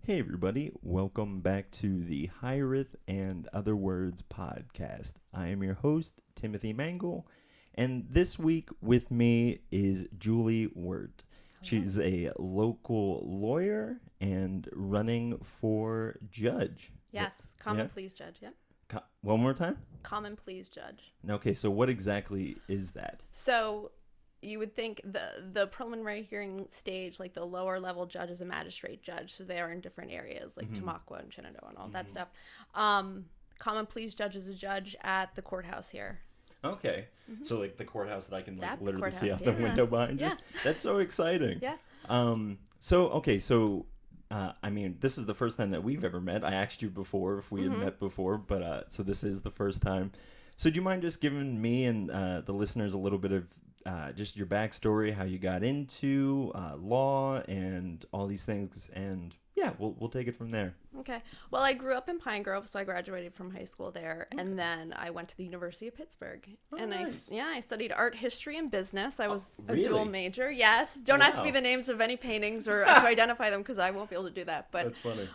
Hey everybody, welcome back to the Hiraeth and Other Words podcast. I am your host, Timothy Mangle, and this week with me is Julie Werdt. She's a local lawyer and running for judge. Yes, common pleas judge, yeah. One more time? Common pleas judge. Okay, so what exactly is that? So you would think the preliminary hearing stage, like the lower level judge is a magistrate judge, so they are in different areas, like Tamaqua and Shenandoah and all that stuff. Common pleas judge is a judge at the courthouse here. Okay, so like the courthouse that I can like The literally see out courthouse, the window behind you? Yeah. That's so exciting. Yeah. I mean, this is the first time that we've ever met. I asked you before if we had met before, but so this is the first time. So do you mind just giving me and the listeners a little bit of just your backstory, how you got into law and all these things, and yeah, we'll take it from there. Okay. Well, I grew up in Pine Grove, so I graduated from high school there, and then I went to the University of Pittsburgh. Nice. I studied art history and business. I was really? a dual major. Yes. Don't ask me the names of any paintings or to identify them because I won't be able to do that. But That's funny.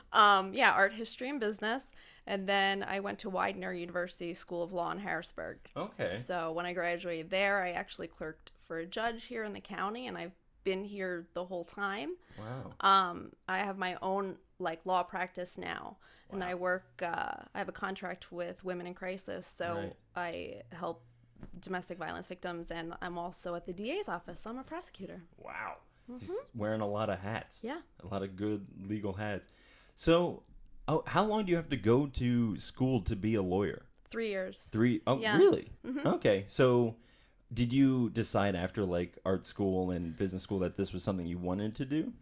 art history and business. And then I went to Widener University School of Law in Harrisburg. Okay. So when I graduated there, I actually clerked for a judge here in the county, and I've been here the whole time. Wow. I have my own law practice now, and I work. I have a contract with Women in Crisis, so Right. I help domestic violence victims, and I'm also at the DA's office. So I'm a prosecutor. Wow. He's wearing a lot of hats. Yeah. A lot of good legal hats. So, how long do you have to go to school to be a lawyer? 3 years. 3? Oh, Yeah. really? Okay. So, did you decide after art school and business school that this was something you wanted to do?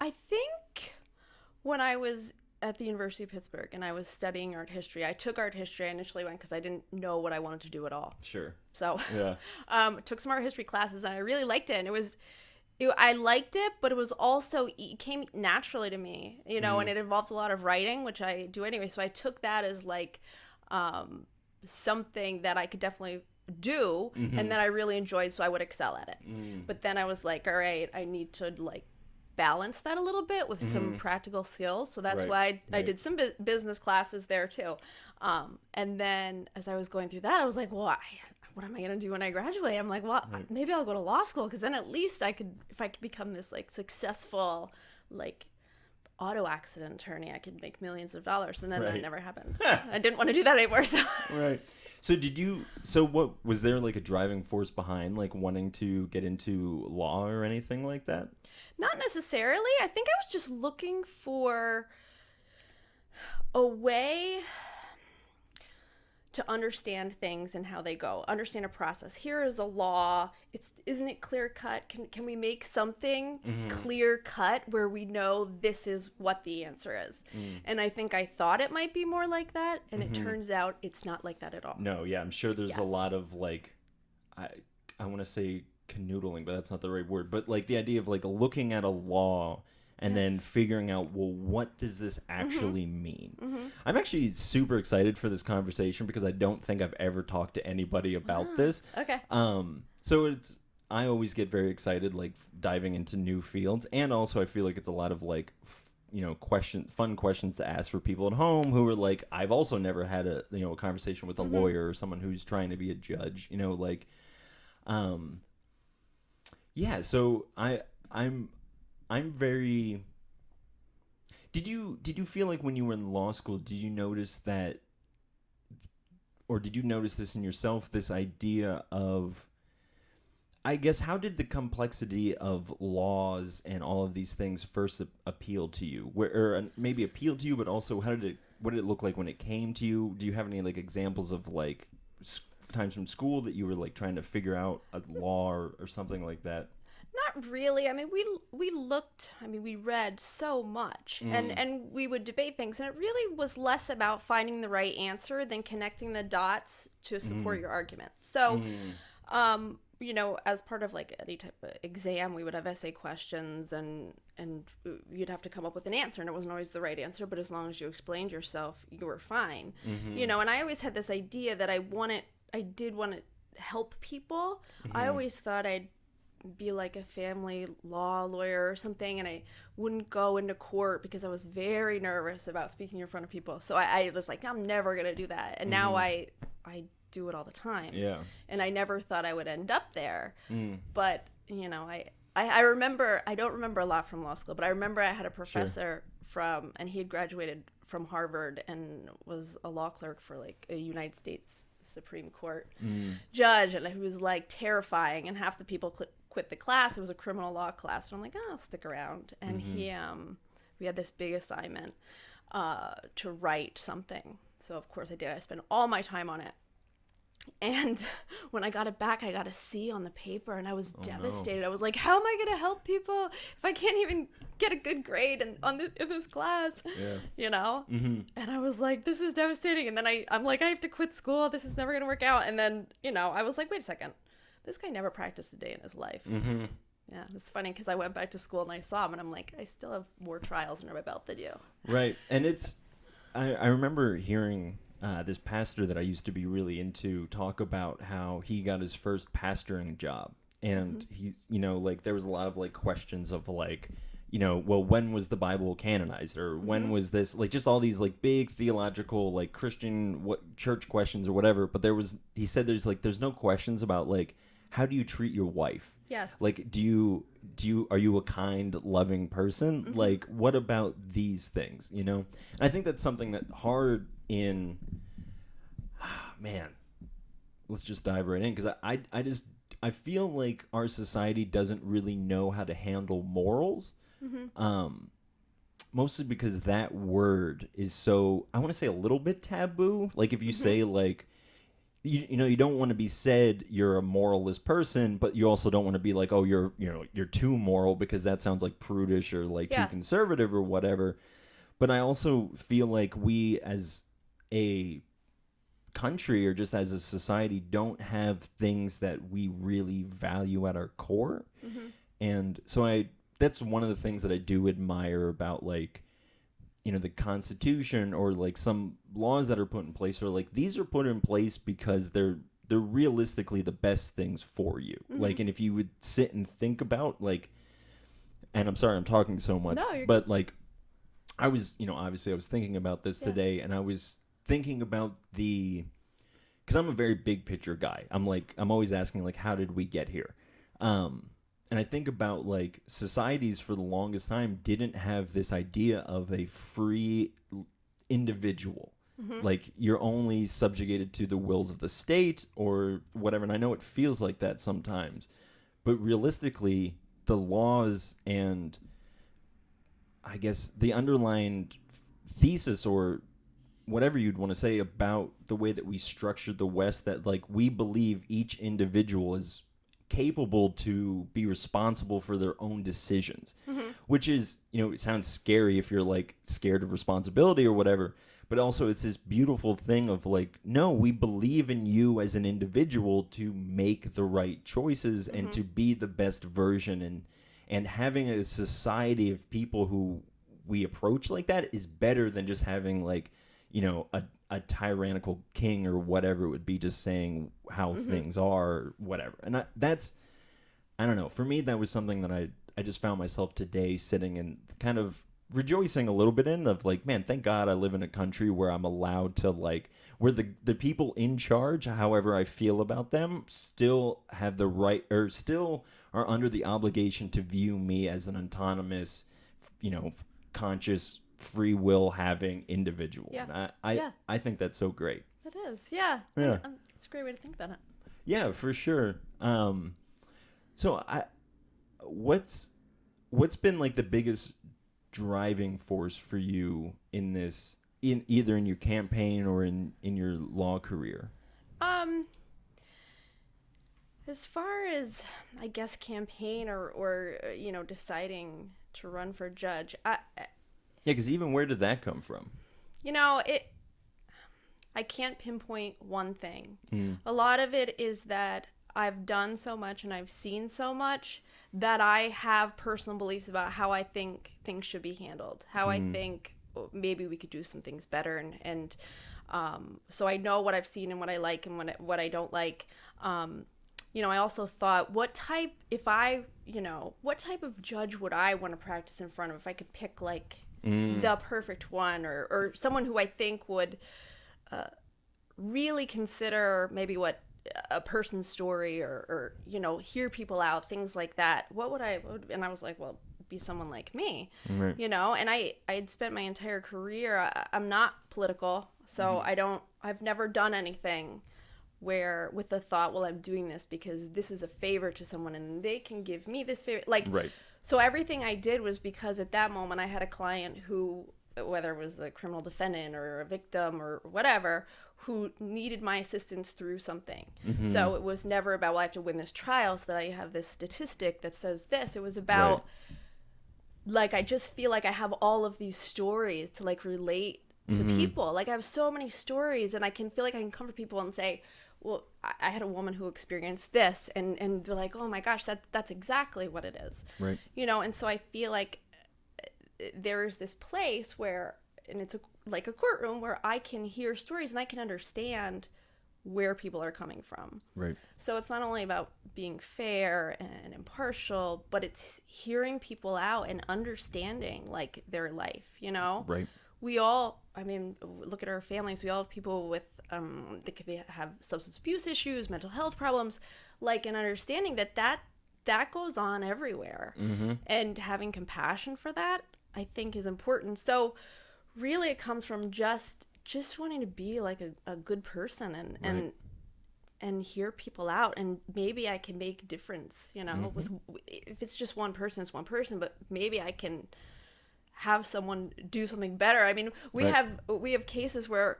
I think when I was at the University of Pittsburgh and I was studying art history, I took art history. I initially went because I didn't know what I wanted to do at all. Sure. So, Yeah. took some art history classes, and I really liked it. And I liked it, but it was also, it came naturally to me, and it involved a lot of writing, which I do anyway. So I took that as something that I could definitely do and that I really enjoyed, so I would excel at it. But then I was like, all right, I need to balance that a little bit with some practical skills. So that's why I did some business classes there too. And then as I was going through that, I was like, well, what am I going to do when I graduate? I'm like, well, maybe I'll go to law school, because then at least if I could become this successful auto accident attorney, I could make millions of dollars. And then that never happened. I didn't want to do that anymore. So Right. So what was there a driving force behind wanting to get into law or anything like that? not necessarily. I think I was just looking for a way to understand things and how they go, understand a process. Here is a law. Isn't it clear cut? Can we make something clear cut where we know this is what the answer is? And I think I thought it might be more like that, and it turns out it's not like that at all. No, yeah, I'm sure there's a lot of I want to say canoodling, but that's not the right word. But the idea of looking at a law and then figuring out, well, what does this actually mean? I'm actually super excited for this conversation because I don't think I've ever talked to anybody about this. Okay. So I always get very excited, diving into new fields. And also I feel like it's a lot of fun questions to ask for people at home who are I've also never had a conversation with a lawyer or someone who's trying to be a judge, yeah. So I'm very. Did you feel like when you were in law school, did you notice that, or did you notice this in yourself, this idea of, I guess, how did the complexity of laws and all of these things first appeal to you? Or maybe appeal to you, but also what did it look like when it came to you? Do you have any examples of times from school that you were trying to figure out a law or something like that? Not really. I mean, we read so much and we would debate things, and it really was less about finding the right answer than connecting the dots to support your argument. So, as part of any type of exam, we would have essay questions and you'd have to come up with an answer, and it wasn't always the right answer, but as long as you explained yourself, you were fine. And I always had this idea that I did want to help people. I always thought I'd be like a family law lawyer or something, and I wouldn't go into court because I was very nervous about speaking in front of people. So I was like, I'm never gonna do that. And now I do it all the time. Yeah. And I never thought I would end up there. But I remember, I don't remember a lot from law school, but I remember I had a professor and he had graduated from Harvard and was a law clerk for like a United States Supreme Court judge, and he was like terrifying, and half the people quit the class. It was a criminal law class, but I'm like, oh, I'll stick around. And we had this big assignment to write something. So of course I did. I spent all my time on it. And when I got it back, I got a C on the paper, and I was devastated. I was like, how am I going to help people if I can't even get a good grade in this class? You know? And I was like, this is devastating. And then I'm like, I have to quit school. This is never going to work out. And then, I was like, wait a second. This guy never practiced a day in his life. Yeah, it's funny because I went back to school and I saw him, and I'm like, I still have more trials under my belt than you. Right. And I remember hearing this pastor that I used to be really into talk about how he got his first pastoring job. And he's, like there was a lot of like questions of like, well, when was the Bible canonized, or when was this, like just all these like big theological, like Christian church questions or whatever. But he said there's no questions about like, how do you treat your wife? Yes. Like, are you a kind, loving person? Like, what about these things, And I think that's something that hard in, man, let's just dive right in, because I feel like our society doesn't really know how to handle morals. Mostly because that word is so, I want to say a little bit taboo. Like if you say like, you don't want to be said you're a moralist person, but you also don't want to be like, oh, you're too moral, because that sounds like prudish or like too conservative or whatever. But I also feel like we as a country or just as a society don't have things that we really value at our core. And so that's one of the things that I do admire about like, the Constitution or like some laws that are put in place, or like these are put in place because they're realistically the best things for you. Like, and if you would sit and think about like, and I'm sorry I'm talking so much, but like I was, obviously I was thinking about this today, and I was thinking about because I'm a very big picture guy. I'm always asking like, how did we get here? And I think about like societies for the longest time didn't have this idea of a free individual. Like you're only subjugated to the wills of the state or whatever. And I know it feels like that sometimes, but realistically the laws and I guess the underlying thesis or whatever you'd want to say about the way that we structured the West, that like we believe each individual is capable to be responsible for their own decisions, which is, it sounds scary if you're like scared of responsibility or whatever, but also it's this beautiful thing of like, no, we believe in you as an individual to make the right choices and to be the best version, and having a society of people who we approach like that is better than just having like, a tyrannical king or whatever it would be, just saying how things are or whatever. And I don't know. For me, that was something that I just found myself today sitting and kind of rejoicing a little bit in, of like, man, thank God I live in a country where I'm allowed to like, where the people in charge, however I feel about them, still have the right, or still are under the obligation to view me as an autonomous, conscious, free will having individual. Yeah. And I think that's so great. It is. Yeah. Yeah. It's a great way to think about it. Yeah, for sure. So what's been like the biggest driving force for you in this, in either in your campaign or in your law career? As far as I guess campaign or deciding to run for judge, Yeah, because even where did that come from? I can't pinpoint one thing. A lot of it is that I've done so much and I've seen so much that I have personal beliefs about how I think things should be handled, how I think maybe we could do some things better. And so I know what I've seen and what I like and what I don't like. I also thought, what type of judge would I want to practice in front of if I could pick like the perfect one, or someone who I think would really consider maybe what a person's story, or hear people out, things like that. And I was like, well, be someone like me, Right. and I'd spent my entire career, I'm not political, so I've never done anything where with the thought, well, I'm doing this because this is a favor to someone and they can give me this favor. Like, Right. so everything I did was because at that moment I had a client who, whether it was a criminal defendant or a victim or whatever, who needed my assistance through something. So it was never about, well, I have to win this trial so that I have this statistic that says this. It was about, like, I just feel like I have all of these stories to like relate to people. Like, I have so many stories, and I can feel like I can comfort people and say, well, I had a woman who experienced this, and be like, oh my gosh, that's exactly what it is. Right. And so I feel like there is this place where, and it's like a courtroom where I can hear stories and I can understand where people are coming from. Right. So it's not only about being fair and impartial, but it's hearing people out and understanding like their life, Right. We all, I mean, look at our families. We all have people with, that could have substance abuse issues, mental health problems, like, an understanding that goes on everywhere. And having compassion for that, I think, is important. So really it comes from just wanting to be like a good person and hear people out, and maybe I can make a difference, with, if it's just one person, it's one person, but maybe I can have someone do something better. I mean, we have cases where,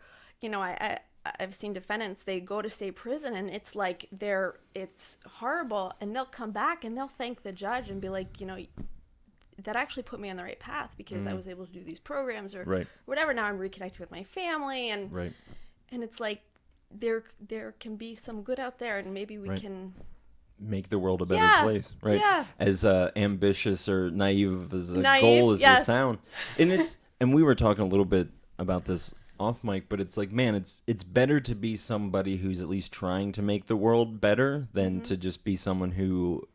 I've seen defendants, they go to state prison and it's like it's horrible, and they'll come back and they'll thank the judge and be like, that actually put me on the right path because I was able to do these programs or whatever. Now I'm reconnecting with my family, and it's like there can be some good out there, and maybe we can make the world a better place, right? Yeah. As ambitious or naive as a goal as a sound. And we were talking a little bit about this off mic, but it's like, man, it's better to be somebody who's at least trying to make the world better than to just be someone who,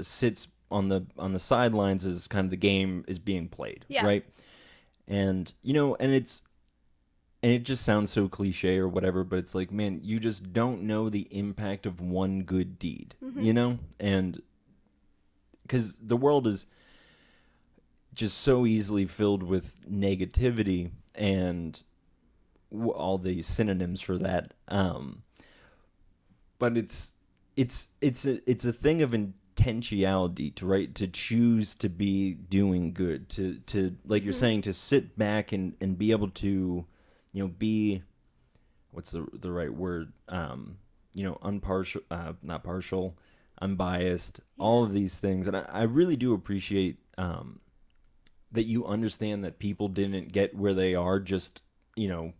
sits on the sidelines as kind of the game is being played, right? And and it just sounds so cliche or whatever, but it's like, man, you just don't know the impact of one good deed, and because the world is just so easily filled with negativity and all the synonyms for that. But it's a thing of intentionality to choose to be doing good, to like you're saying, to sit back and be able to, be, what's the right word? Unpartial, not partial, unbiased, all of these things. And I really do appreciate that you understand that people didn't get where they are just, in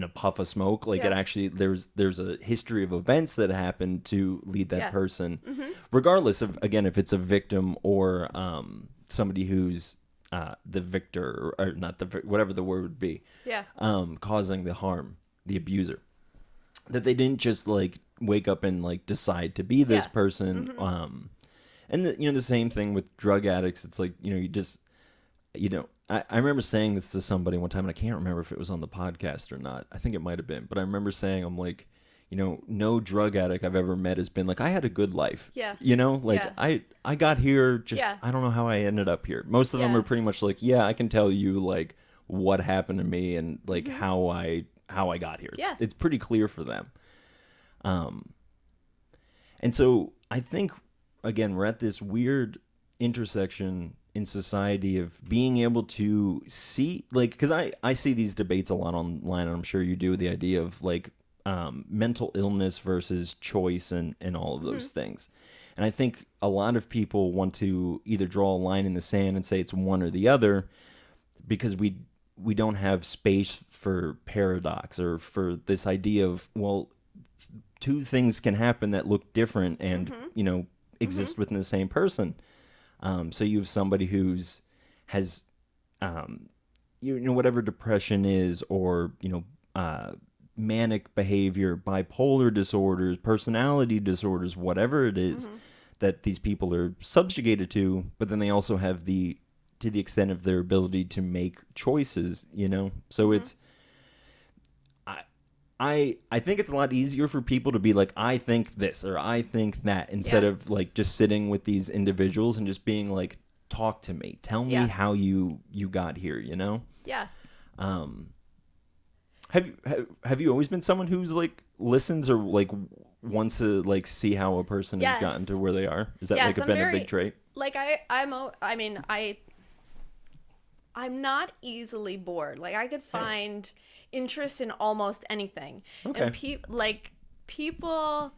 a puff of smoke. Like, it actually, there's a history of events that happened to lead that person, regardless of, again, if it's a victim or somebody who's the victor, or not whatever the word would be, causing the harm, the abuser, that they didn't just like wake up and like decide to be this person. And the same thing with drug addicts. It's like, you just, I remember saying this to somebody one time, and I can't remember if it was on the podcast or not. I think it might have been, but I remember saying, I'm like, no drug addict I've ever met has been like, I had a good life. I got here, just, I don't know how I ended up here. Most of them are pretty much like, I can tell you like what happened to me and like how I got here. It's pretty clear for them. And so I think, again, we're at this weird intersection in society of being able to see, like, because I see these debates a lot online, and I'm sure you do, the idea of like mental illness versus choice and all of those things. And I think a lot of people want to either draw a line in the sand and say it's one or the other, because we don't have space for paradox or for this idea of, well, two things can happen that look different and exist within the same person. So you have somebody who's has whatever depression is, or manic behavior, bipolar disorders, personality disorders, whatever it is that these people are subjugated to, but then they also have to the extent of their ability to make choices, you know? So it's, I think it's a lot easier for people to be like, I think this or I think that, instead of like just sitting with these individuals and just being like, talk to me, tell me how you got here, you know? Yeah. Have you always been someone who's like listens or like wants to like see how a person has gotten to where they are? Is that like been a big trait? Like I'm not easily bored. Like I could find interest in almost anything. Okay. And people,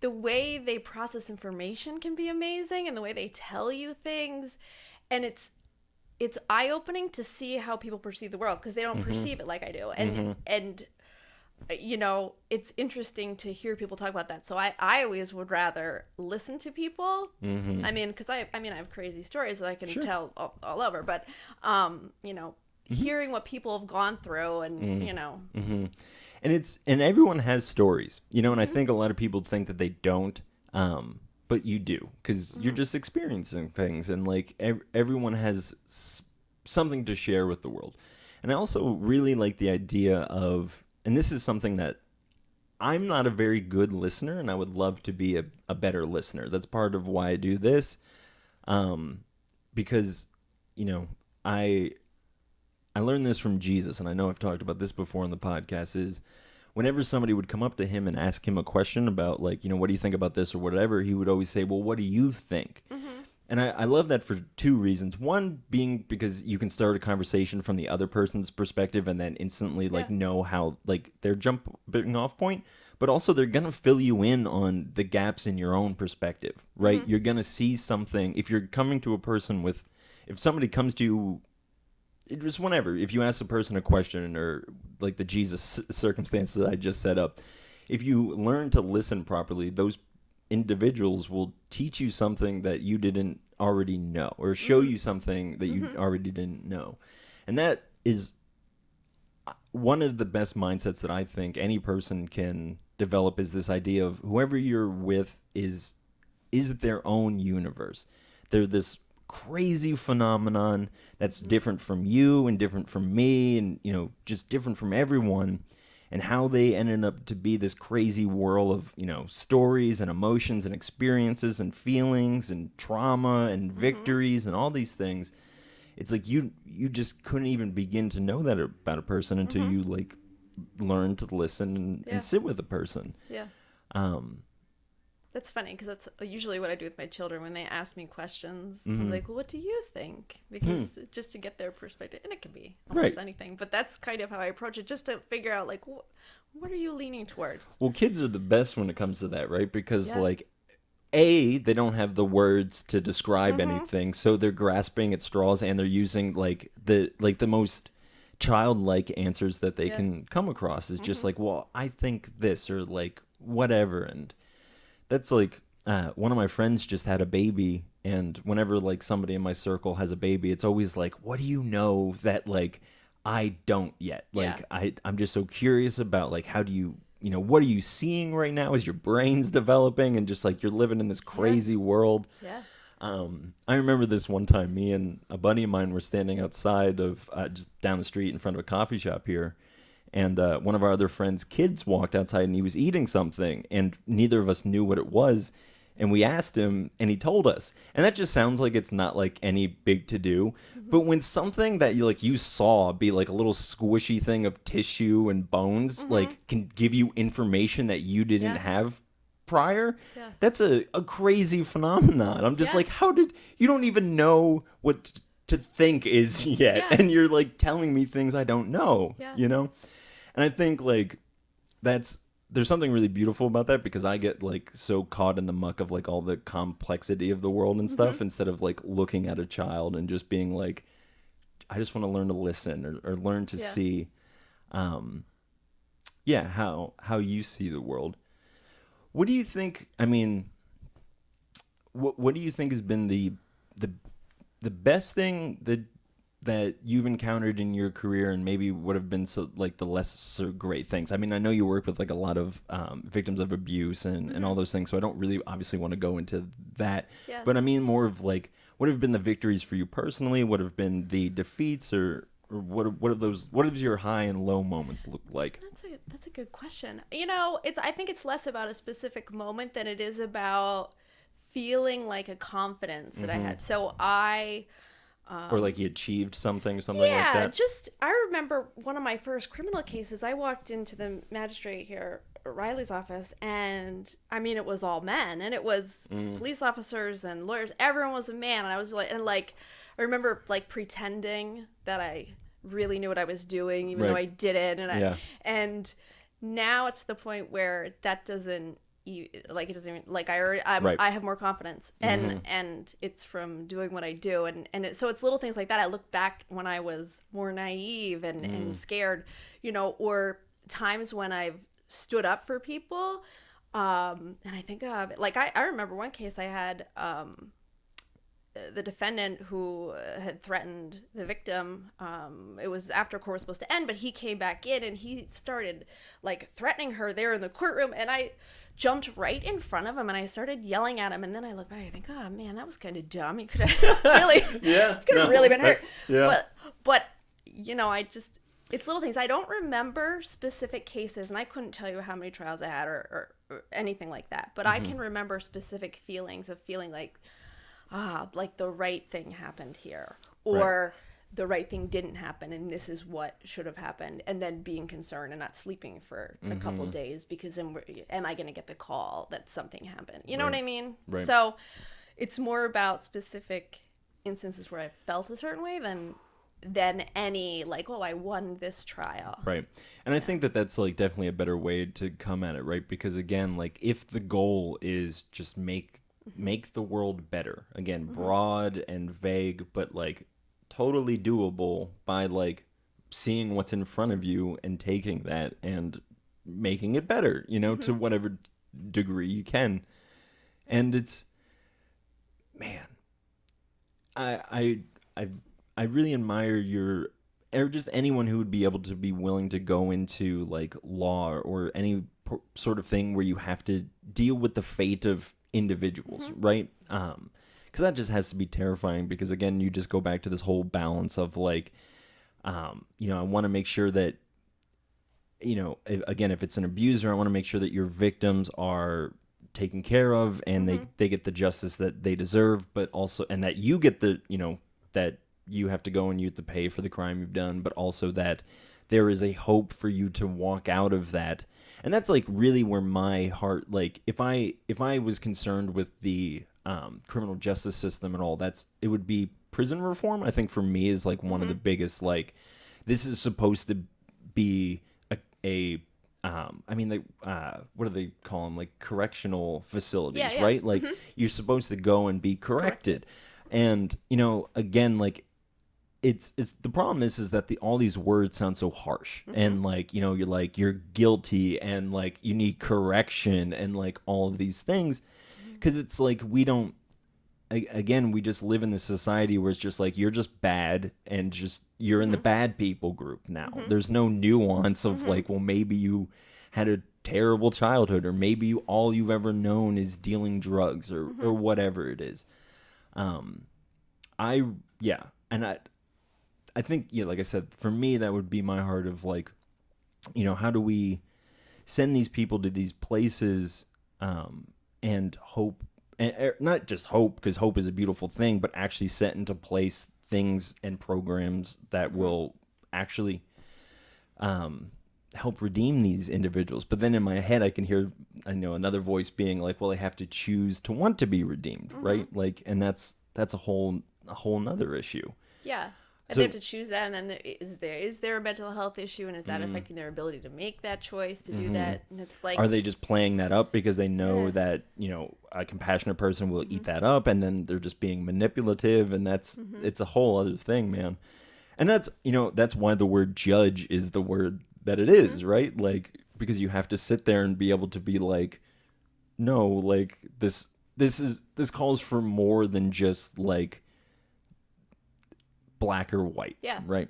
the way they process information can be amazing, and the way they tell you things, and it's eye-opening to see how people perceive the world, because they don't perceive it like I do. And you know, it's interesting to hear people talk about that. So I always would rather listen to people. I mean, because I have crazy stories that I can tell all over, but you know, hearing what people have gone through, and you know, and everyone has stories, you know, and I think a lot of people think that they don't, but you do, because you're just experiencing things, and like everyone has something to share with the world. And I also really like the idea of, and this is something that I'm not a very good listener, and I would love to be a better listener. That's part of why I do this, because, you know, I learned this from Jesus, and I know I've talked about this before on the podcast, is whenever somebody would come up to him and ask him a question about, like, you know, what do you think about this or whatever, he would always say, well, what do you think? And I love that for two reasons. One being because you can start a conversation from the other person's perspective and then instantly like know how like their jumping off point, but also they're going to fill you in on the gaps in your own perspective, right? You're going to see something if you're coming to a person with, if somebody comes to you, just whenever, if you ask a person a question or like the Jesus circumstances I just set up, if you learn to listen properly, those individuals will teach you something that you didn't already know, or show you something that you already didn't know. And that is one of the best mindsets that I think any person can develop, is this idea of whoever you're with is their own universe. They're this crazy phenomenon that's different from you and different from me, and, you know, just different from everyone. And how they ended up to be this crazy whirl of, you know, stories and emotions and experiences and feelings and trauma and victories and all these things. It's like you just couldn't even begin to know that about a person until you like learn to listen and sit with a person. Yeah. That's funny, because that's usually what I do with my children when they ask me questions. I'm like, well, what do you think? Because just to get their perspective, and it can be almost anything, but that's kind of how I approach it, just to figure out like, what are you leaning towards? Well, kids are the best when it comes to that, right? Because like, they don't have the words to describe anything, so they're grasping at straws, and they're using like the most childlike answers that they can come across. Is just like, well, I think this, or like whatever. And that's like, one of my friends just had a baby, and whenever like somebody in my circle has a baby, it's always like, what do you know that like I don't yet? Like I'm just so curious about like, how do you, you know, what are you seeing right now as your brain's developing, and just like you're living in this crazy world. I remember this one time, me and a buddy of mine were standing outside of just down the street in front of a coffee shop here. And one of our other friends' kids walked outside, and he was eating something, and neither of us knew what it was. And we asked him, and he told us. And that just sounds like it's not like any big to do. But when something that you saw be like a little squishy thing of tissue and bones, like can give you information that you didn't have prior, that's a crazy phenomenon. I'm just like, how did you don't even know what to think is yet, and you're like telling me things I don't know, you know? And I think like there's something really beautiful about that, because I get like so caught in the muck of like all the complexity of the world and stuff, instead of like looking at a child and just being like, I just want to learn to listen, or learn to see, how you see the world. What do you think? I mean, what do you think has been the best thing, the that you've encountered in your career, and maybe would have been so like the less so great things? I mean, I know you work with like a lot of victims of abuse and all those things, so I don't really obviously want to go into that. Yeah. But I mean more of like, what have been the victories for you personally? What have been the defeats, or what does your high and low moments look like? That's a good question. I think it's less about a specific moment than it is about feeling like a confidence that I had. So Or like you achieved something like yeah, that? I remember one of my first criminal cases. I walked into the magistrate here, Riley's office, and I mean, it was all men, and it was police officers and lawyers. Everyone was a man, and I was like, I remember like pretending that I really knew what I was doing, even though I didn't, and now it's the point where that doesn't. Like it doesn't even like I have more confidence and it's from doing what I do so it's little things like that. I look back when I was more naive and scared, or times when I've stood up for people, and I think like I remember one case I had, the defendant who had threatened the victim. It was after court was supposed to end, but he came back in and he started like threatening her there in the courtroom, and I jumped right in front of him and I started yelling at him, and then I look back and I think, oh man, that was kind of dumb. He could have really really been hurt. But it's little things. I don't remember specific cases, and I couldn't tell you how many trials I had or anything like that, but I can remember specific feelings of feeling like like the right thing happened here, or the right thing didn't happen and this is what should have happened, and then being concerned and not sleeping for a couple days because am I going to get the call that something happened? You know what I mean? Right. So it's more about specific instances where I felt a certain way than any like, oh, I won this trial. Right. And I think that that's like definitely a better way to come at it, right? Because again, like if the goal is just make the world better, again, broad and vague, but like totally doable by like seeing what's in front of you and taking that and making it better, to whatever degree you can. And it's, man, I really admire or just anyone who would be able to be willing to go into like law or any sort of thing where you have to deal with the fate of individuals, right? Because that just has to be terrifying, because again, you just go back to this whole balance of like, I want to make sure that, again, if it's an abuser, I want to make sure that your victims are taken care of and they get the justice that they deserve, but also, and that you get the, that you have to go and you have to pay for the crime you've done, but also that there is a hope for you to walk out of that. And that's like really where my heart, like if I was concerned with the criminal justice system and all, it would be prison reform. I think for me is like one of the biggest, like, this is supposed to be what do they call them? Like correctional facilities, right? Like you're supposed to go and be corrected. And, again, like it's the problem is that all these words sound so harsh, and like, you're like, you're guilty and like you need correction and like all of these things. Cause it's like, we just live in this society where it's just like, you're just bad and just, you're in the bad people group now. There's no nuance of like, well, maybe you had a terrible childhood, or maybe all you've ever known is dealing drugs or whatever it is. I think, like I said, for me, that would be my heart of like, how do we send these people to these places, and hope, and not just hope, because hope is a beautiful thing, but actually set into place things and programs that will actually help redeem these individuals. But then in my head, I can hear, another voice being like, well, they have to choose to want to be redeemed, right? Like, and that's a whole nother issue. Yeah. And they have to choose that, and then is there a mental health issue, and is that affecting their ability to make that choice, to do that? And it's like, are they just playing that up because they know that, a compassionate person will eat that up, and then they're just being manipulative, and it's a whole other thing, man. And that's why the word judge is the word that it is, right? Like, because you have to sit there and be able to be like, no, like this calls for more than just like black or white. Yeah. Right.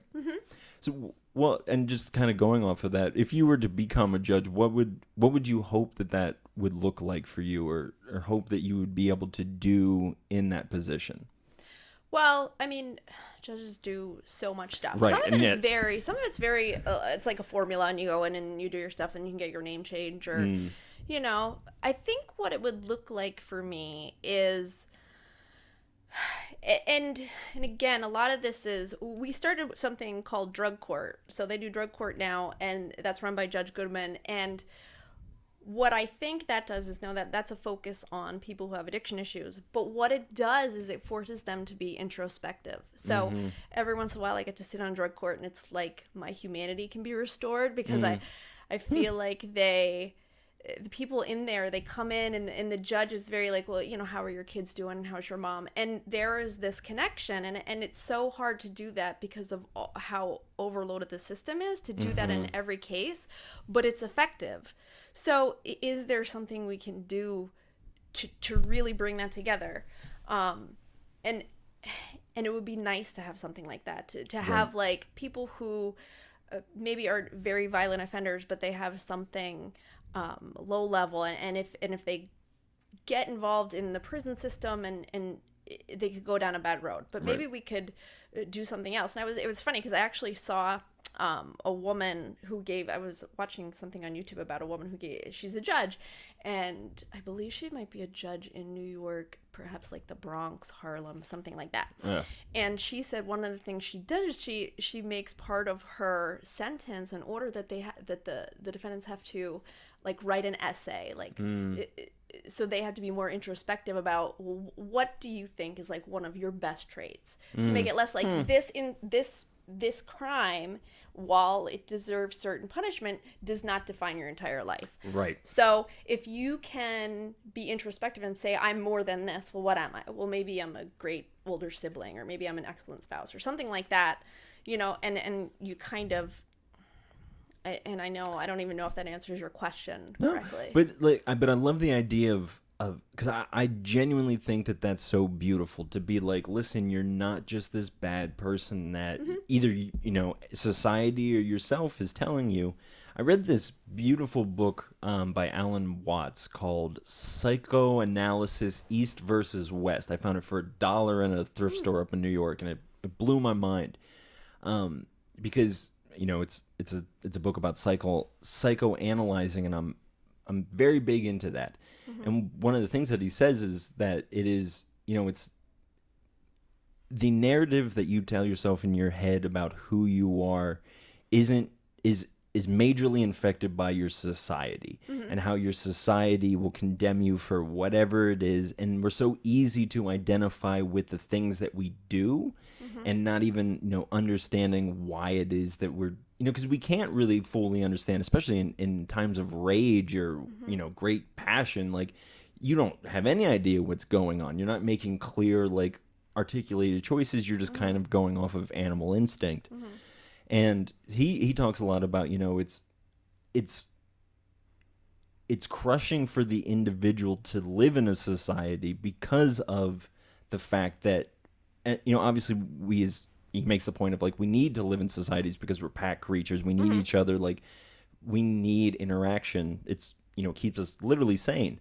So, well, and just kind of going off of that, if you were to become a judge, what would you hope that would look like for you, or hope that you would be able to do in that position? Well, I mean, judges do so much stuff. Right, Some of and it is yet- very, some of it's very, it's like a formula, and you go in and you do your stuff, and you can get your name change, or, you know, I think what it would look like for me is, and again, a lot of this is, we started something called drug court. So they do drug court now, and that's run by Judge Goodman. And what I think that does is, know that that's a focus on people who have addiction issues. But what it does is it forces them to be introspective. So every once in a while I get to sit on drug court, and it's like my humanity can be restored, because I feel like the people in there, they come in, and the judge is very like, well, you know, how are your kids doing, and how's your mom? And there is this connection, and it's so hard to do that because of how overloaded the system is to do that in every case, but it's effective. So is there something we can do to really bring that together? And it would be nice to have something like that, to have like people who maybe are very violent offenders, but they have something low level, and if they get involved in the prison system, and they could go down a bad road, but maybe we could do something else. And it was funny, because I actually saw a woman who gave, I was watching something on YouTube about a woman who gave, she's a judge, and I believe she might be a judge in New York, perhaps like the Bronx, Harlem, something like that. Yeah. And she said one of the things she does is she makes part of her sentence an order that that the defendants have to like write an essay, like so they have to be more introspective about, what do you think is like one of your best traits, to make it less like this crime, while it deserves certain punishment, does not define your entire life. Right. So if you can be introspective and say, I'm more than this, well, what am I? Well, maybe I'm a great older sibling, or maybe I'm an excellent spouse, or something like that, you know, and you kind of, and I know, I don't even know if that answers your question correctly. But I love the idea of because I genuinely think that that's so beautiful, to be like, listen, you're not just this bad person that either, you know, society or yourself is telling you. I read this beautiful book by Alan Watts called Psychoanalysis East versus West. I found it for $1 in a thrift store up in New York, and it blew my mind, because, you know, it's a book about psychoanalyzing, and I'm very big into that. And one of the things that he says is that it is, you know, it's the narrative that you tell yourself in your head about who you are is majorly infected by your society, and how your society will condemn you for whatever it is. And we're so easy to identify with the things that we do, and not even, you know, understanding why it is that we're, you know, because we can't really fully understand, especially in times of rage or, you know, great passion. Like, you don't have any idea what's going on. You're not making clear, like, articulated choices. You're just kind of going off of animal instinct. And he talks a lot about, you know, it's crushing for the individual to live in a society, because of the fact that, you know, obviously he makes the point of, like, we need to live in societies because we're pack creatures. We need each other. Like, we need interaction. It's, you know, keeps us literally sane.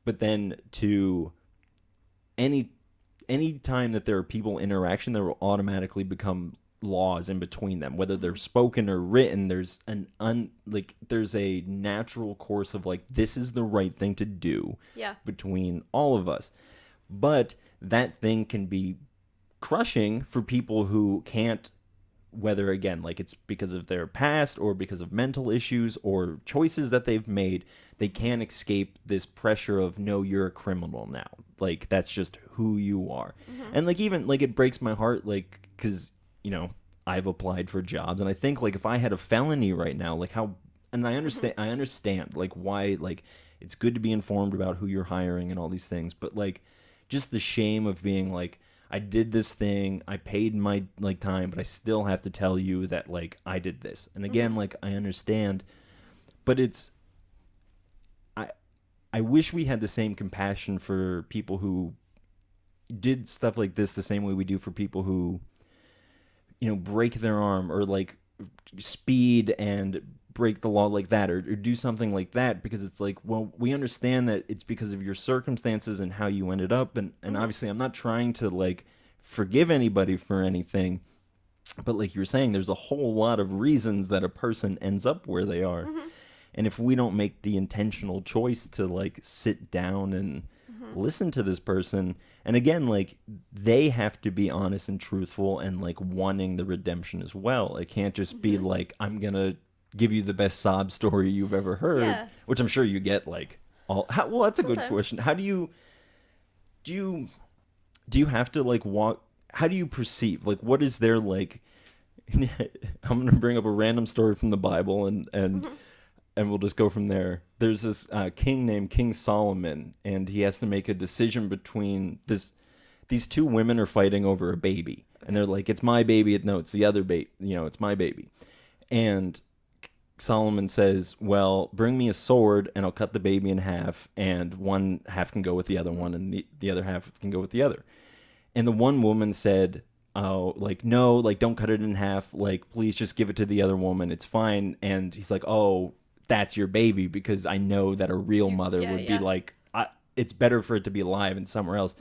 But then to any time that there are people interaction, there will automatically become laws in between them, whether they're spoken or written. There's there's a natural course of, like, this is the right thing to do between all of us. But that thing can be crushing for people who can't, whether, again, like, it's because of their past or because of mental issues or choices that they've made, they can't escape this pressure of, no, you're a criminal now. Like, that's just who you are. And, like, even, like, it breaks my heart, like, because, you know, I've applied for jobs, and I think, like, if I had a felony right now, like, how, and I understand, like, why, like, it's good to be informed about who you're hiring and all these things, but, like, just the shame of being like, I did this thing, I paid my, like, time, but I still have to tell you that, like, I did this. And again, like, I understand, but it's, I wish we had the same compassion for people who did stuff like this the same way we do for people who break their arm or like speed and break the law like that, or do something like that, because it's like, well, we understand that it's because of your circumstances and how you ended up, and obviously I'm not trying to like forgive anybody for anything, but like you were saying, there's a whole lot of reasons that a person ends up where they are. And if we don't make the intentional choice to like sit down and listen to this person, and again, like they have to be honest and truthful and like wanting the redemption as well. It can't just be like, I'm gonna give you the best sob story you've ever heard, which I'm sure you get like all. Well, that's a good question. How do you have to like walk? How do you perceive, like, what is there like? I'm gonna bring up a random story from the Bible, and we'll just go from there. There's this king named King Solomon, and he has to make a decision between these two women are fighting over a baby, and they're like, it's my baby. No, it's the other baby. It's my baby. And Solomon says, well, bring me a sword and I'll cut the baby in half, and one half can go with the other one and the other half can go with the other. And the one woman said, oh, like, no, like, don't cut it in half. Like, please just give it to the other woman. It's fine. And he's like, oh, that's your baby, because I know that a real mother would be like, it's better for it to be alive and somewhere else.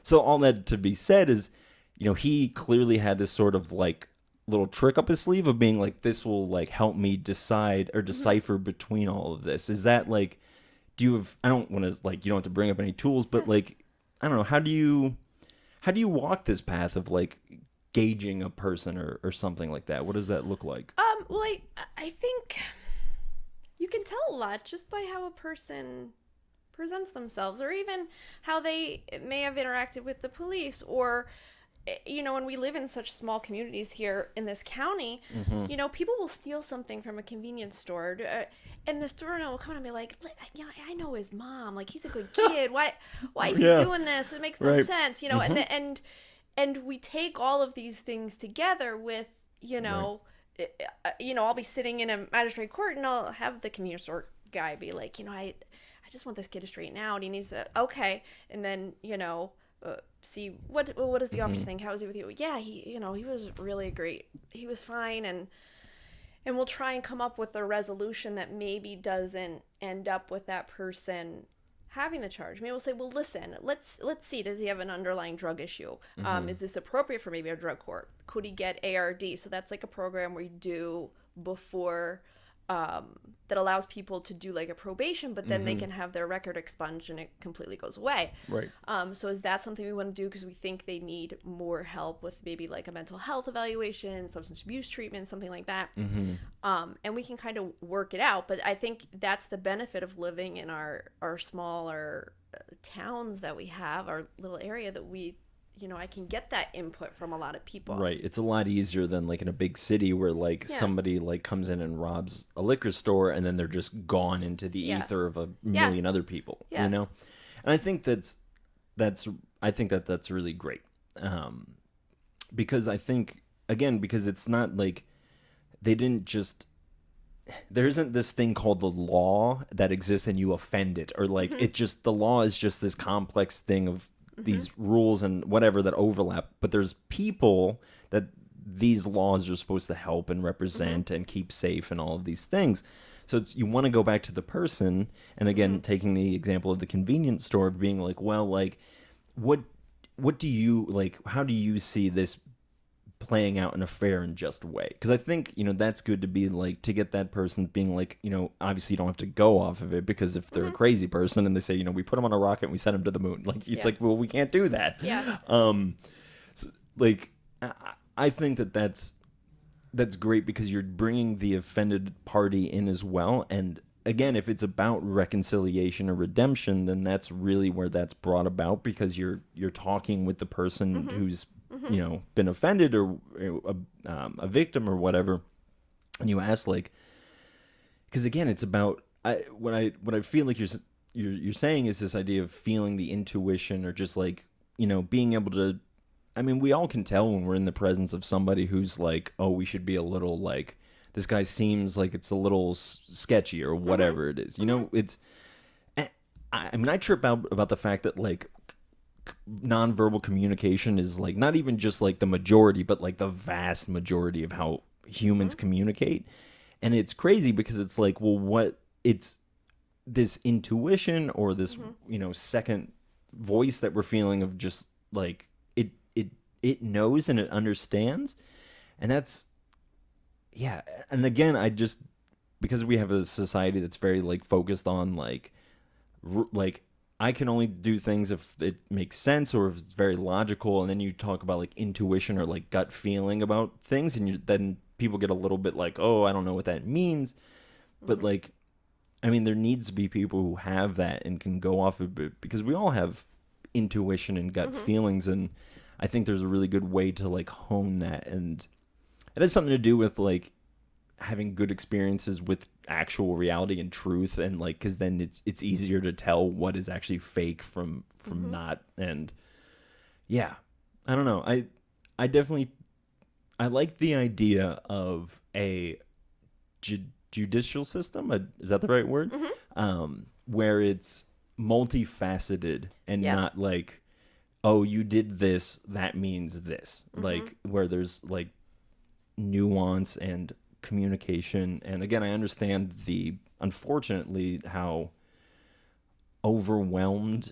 So all that to be said is, he clearly had this sort of like little trick up his sleeve of being like, this will like help me decide or decipher between all of this. Is that like, I don't want to like, you don't have to bring up any tools, but like, I don't know, how do you walk this path of like gauging a person or something like that? What does that look like? Well, I think you can tell a lot just by how a person presents themselves, or even how they may have interacted with the police, or when we live in such small communities here in this county, people will steal something from a convenience store, and the store owner will come and be like, I know his mom, like, he's a good kid. Why is he doing this? It makes no sense, and we take all of these things together with, I'll be sitting in a magistrate court and I'll have the convenience store guy be like, I just want this kid to straighten out. He needs to, okay. And then, see what does the officer think? How is he with you? Yeah, he was really great. He was fine. And we'll try and come up with a resolution that maybe doesn't end up with that person having the charge. Maybe we'll say, well, listen, let's see, does he have an underlying drug issue? Is this appropriate for maybe a drug court? Could he get ARD? So that's like a program where you do before, that allows people to do like a probation, but then they can have their record expunged and it completely goes away. Right. So is that something we want to do because we think they need more help with maybe like a mental health evaluation, substance abuse treatment, something like that? And we can kind of work it out. But I think that's the benefit of living in our smaller towns that we have, our little area, that we I can get that input from a lot of people. Right. It's a lot easier than like in a big city where like somebody like comes in and robs a liquor store and then they're just gone into the ether of a million other people, And I think that's really great. Because I think, again, because it's not like they didn't just, there isn't this thing called the law that exists and you offend it, or like it just, the law is just this complex thing of these rules and whatever that overlap, but there's people that these laws are supposed to help and represent and keep safe and all of these things. So you want to go back to the person, and again, taking the example of the convenience store, of being like, well, like, what do you like? How do you see this playing out in a fair and just way? Because I think that's good to be like, to get that person being like, obviously you don't have to go off of it, because if they're a crazy person and they say, we put them on a rocket and we send them to the moon, like it's like, well, we can't do that. So, like, I think that's great, because you're bringing the offended party in as well. And again, if it's about reconciliation or redemption, then that's really where that's brought about, because you're talking with the person who's been offended, or a victim or whatever, and you ask, like, because again, it's about what I feel like you're saying is this idea of feeling the intuition, or just like being able to. I mean, we all can tell when we're in the presence of somebody who's like, oh, we should be a little like, this guy seems like it's a little sketchy or whatever it is. It's. I mean, I trip out about the fact that like nonverbal communication is like not even just like the majority, but like the vast majority of how humans communicate. And it's crazy because it's like, well, what it's this intuition or this, second voice that we're feeling of just like it knows and it understands. And that's, yeah. And again, because we have a society that's very like focused on like I can only do things if it makes sense or if it's very logical. And then you talk about like intuition or like gut feeling about things. And then people get a little bit like, oh, I don't know what that means. But like, I mean, there needs to be people who have that and can go off of it because we all have intuition and gut feelings. And I think there's a really good way to like hone that. And it has something to do with like having good experiences with actual reality and truth, and like because then it's easier to tell what is actually fake from not. And yeah, I don't know, I definitely I like the idea of a judicial system, is that the right word? Where it's multifaceted and not like, oh, you did this, that means this. Like where there's like nuance and communication. And again, I understand unfortunately how overwhelmed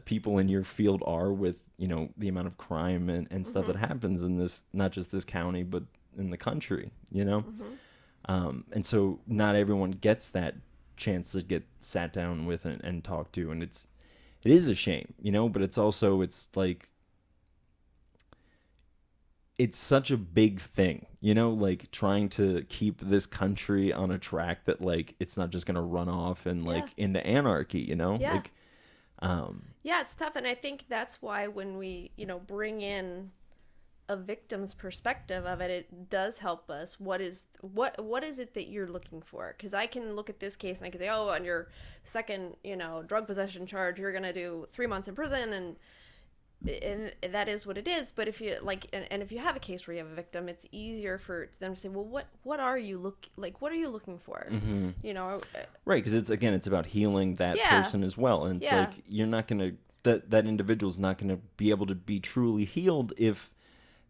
people in your field are with the amount of crime and stuff that happens in this, not just this county but in the country, and so not everyone gets that chance to get sat down with and talked to, and it is a shame, but it's like it's such a big thing, like trying to keep this country on a track that like it's not just gonna run off and like into anarchy, like it's tough. And I think that's why when we bring in a victim's perspective of it, it does help us. What is it that you're looking for? Because I can look at this case and I can say, oh, on your second drug possession charge you're gonna do 3 months in prison, and that is what it is. But if you like, and if you have a case where you have a victim, it's easier for them to say, well, what are you looking for? Right, because it's about healing that person as well, and it's like you're not gonna that individual's not gonna be able to be truly healed if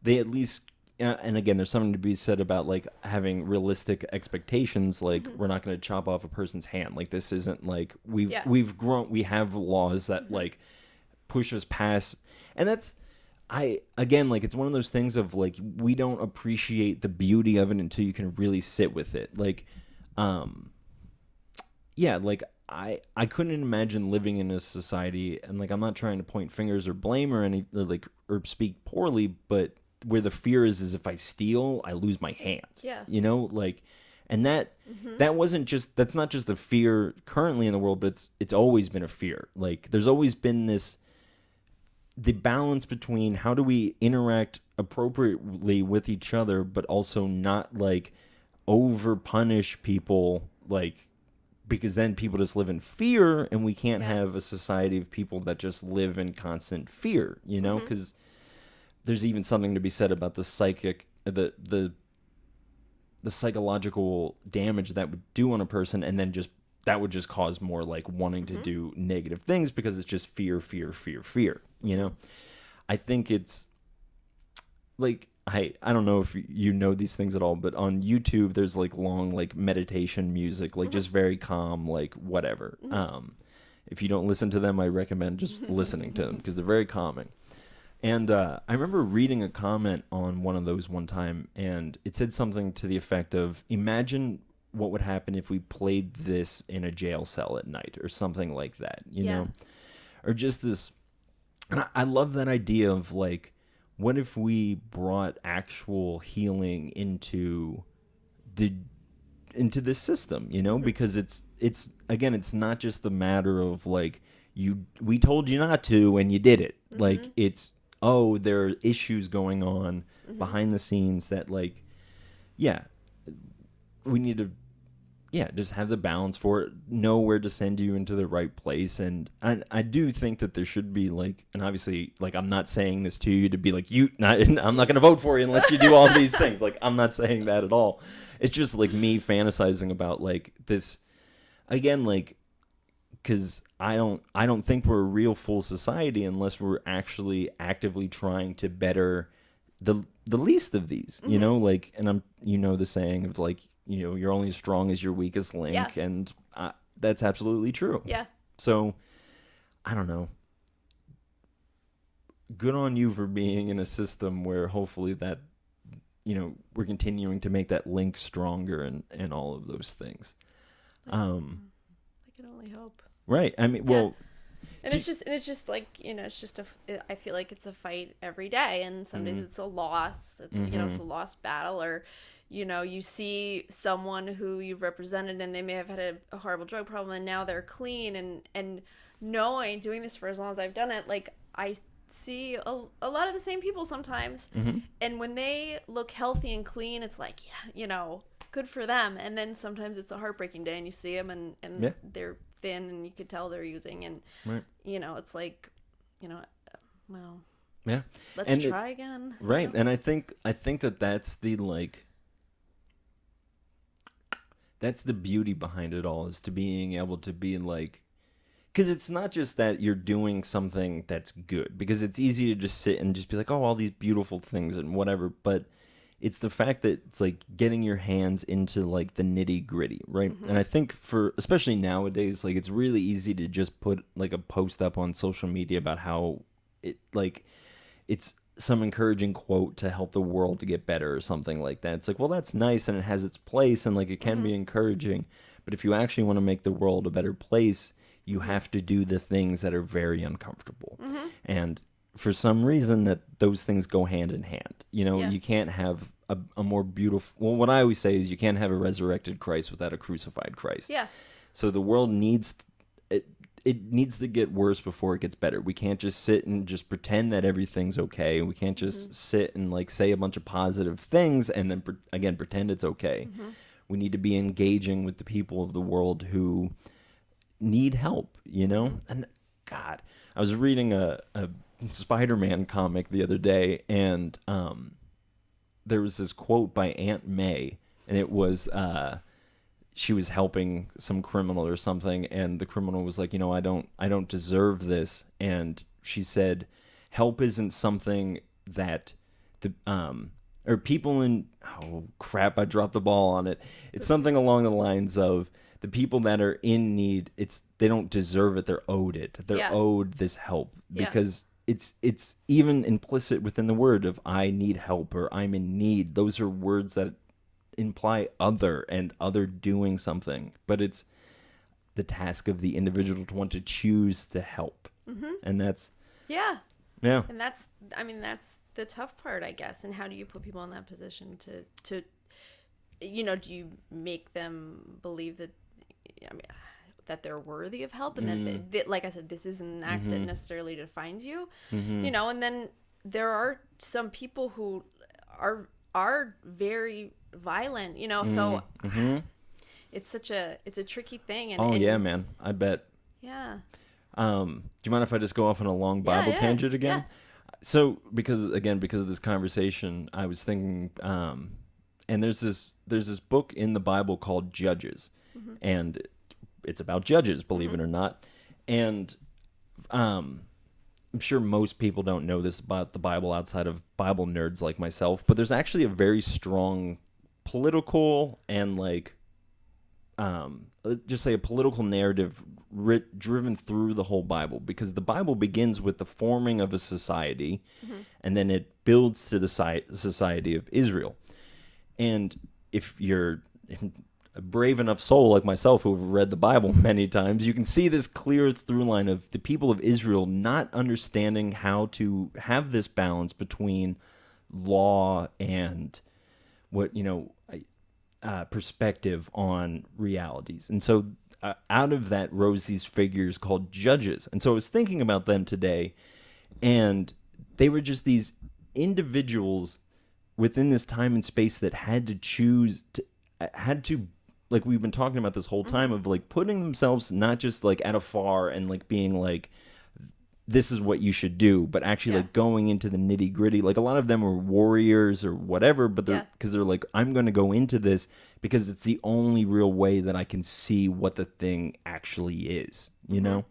they at least. And again, there's something to be said about like having realistic expectations. Like we're not going to chop off a person's hand. Like this isn't like we've grown. We have laws that like push us past, and that's like it's one of those things of like we don't appreciate the beauty of it until you can really sit with it. Like like I couldn't imagine living in a society, and like I'm not trying to point fingers or blame or speak poorly, but where the fear is if I steal, I lose my hands. Like, and that's not just a fear currently in the world, but it's always been a fear. Like there's always been the balance between how do we interact appropriately with each other, but also not like over punish people, like, because then people just live in fear, and we can't have a society of people that just live in constant fear, because there's even something to be said about the psychological damage that would do on a person, and then that would just cause more like wanting to do negative things because it's just fear. I think it's like I don't know if you know these things at all, but on YouTube there's like long like meditation music, like just very calm, like whatever. If you don't listen to them, I recommend just listening to them because they're very calming. And I remember reading a comment on one of those one time, and it said something to the effect of, imagine what would happen if we played this in a jail cell at night, or something like that, you know? Or just this, and I love that idea of like, what if we brought actual healing into this system, because it's again, it's not just the matter of like, we told you not to and you did it. Like it's, oh, there are issues going on behind the scenes that like, we need to, just have the balance for it, know where to send you into the right place. And I do think that there should be like, and obviously like, I'm not saying this to you to be like, I'm not going to vote for you unless you do all these things. Like, I'm not saying that at all. It's just like me fantasizing about like this, again, like because I don't think we're a real full society unless we're actually actively trying to better the least of these, you know, like, and I'm, you know, the saying of like, you know, you're only as strong as your weakest link, and that's absolutely true. Yeah. So I don't know. Good on you for being in a system where hopefully that, you know, we're continuing to make that link stronger and all of those things. I can only hope. Right. I mean, well, and it's just like, you know, it's just I feel like it's a fight every day, and some days it's a loss. It's you know, it's a lost battle, or you know, you see someone who you've represented and they may have had a horrible drug problem and now they're clean, and knowing, doing this for as long as I've done it, like I see a lot of the same people sometimes, and when they look healthy and clean, it's like, yeah, you know, good for them. And then sometimes it's a heartbreaking day and you see them and they're thin and you could tell they're using, and you know, it's like, you know, well, yeah, let's try again, right? You know? And I think that's the, like, that's the beauty behind it all, is to being able to be like, because it's not just that you're doing something that's good, because it's easy to just sit and just be like, oh, all these beautiful things and whatever, but it's the fact that it's like getting your hands into like the nitty gritty, right? And I think for, especially nowadays, like it's really easy to just put like a post up on social media about how it, like, it's some encouraging quote to help the world to get better or something like that. It's like, well, that's nice and it has its place and like it can be encouraging, but if you actually want to make the world a better place, you have to do the things that are very uncomfortable. And for some reason that those things go hand in hand. You know, you can't have a more beautiful, well, what I always say is you can't have a resurrected Christ without a crucified Christ. Yeah. So the world needs, it needs to get worse before it gets better. We can't just sit and just pretend that everything's okay. We can't just sit and like say a bunch of positive things and then again pretend it's okay. We need to be engaging with the people of the world who need help, you know? And God, I was reading a Spider-Man comic the other day, and there was this quote by Aunt May, and it was she was helping some criminal or something, and the criminal was like, you know, I don't deserve this, and she said, help isn't something that the or people in, oh crap, I dropped the ball on it. It's something along the lines of, the people that are in need, they don't deserve it, they're owed it. They're owed this help, because it's even implicit within the word of I need help or I'm in need. Those are words that imply other and other doing something, but it's the task of the individual to want to choose to help. And that's and that's, I mean, that's the tough part, I guess. And how do you put people in that position to you know, do you make them believe that, I mean, that they're worthy of help, and that like I said, this isn't an act that necessarily defines you, you know? And then there are some people who are very violent, you know, so it's a tricky thing. And yeah, man, I bet. Yeah. Do you mind if I just go off on a long Bible tangent again? Yeah. So because of this conversation, I was thinking, and there's this book in the Bible called Judges, and it's about judges, believe it or not. And I'm sure most people don't know this about the Bible outside of Bible nerds like myself, but there's actually a very strong political and like just say a political narrative driven through the whole Bible, because the Bible begins with the forming of a society, and then it builds to the society of Israel. And if you're a brave enough soul like myself who have read the Bible many times, you can see this clear through line of the people of Israel not understanding how to have this balance between law and what, you know, perspective on realities. And so out of that rose these figures called judges. And so I was thinking about them today, and they were just these individuals within this time and space that had to choose, like we've been talking about this whole time, of like putting themselves not just like at afar and like being like, this is what you should do, but actually like going into the nitty gritty. Like a lot of them were warriors or whatever, but they're like, I'm going to go into this because it's the only real way that I can see what the thing actually is, you know?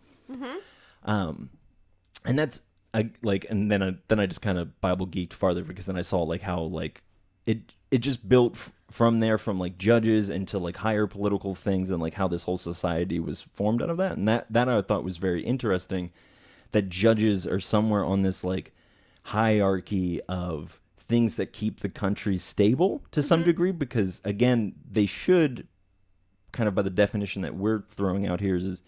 And that's and then I just kind of Bible geeked farther, because then I saw like how like it just built from there, from like judges into like higher political things, and like how this whole society was formed out of that. And that I thought was very interesting, that judges are somewhere on this like hierarchy of things that keep the country stable to some degree, because again, they should, kind of by the definition that we're throwing out here, is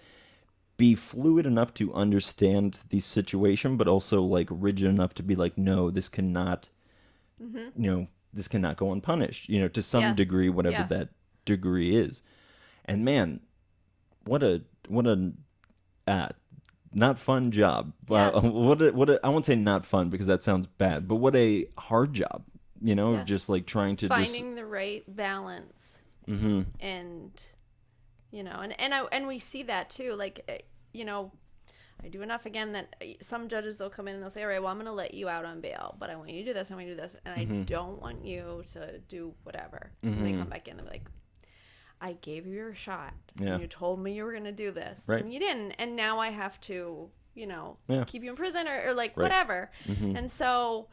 be fluid enough to understand the situation, but also like rigid enough to be like, no, this cannot, this cannot go unpunished, to some degree, whatever that degree is. And man, what a not fun job. Yeah. I won't say not fun, because that sounds bad, but what a hard job, just like trying to finding the right balance. And and we see that too, like, I do enough again that some judges, they'll come in and they'll say, all right, well, I'm going to let you out on bail, but I want you to do this, I want you to do this, and I don't want you to do whatever. And they come back in and they're like, I gave you your shot. Yeah. And you told me you were going to do this. Right. And you didn't. And now I have to, keep you in prison or like right. whatever. And so,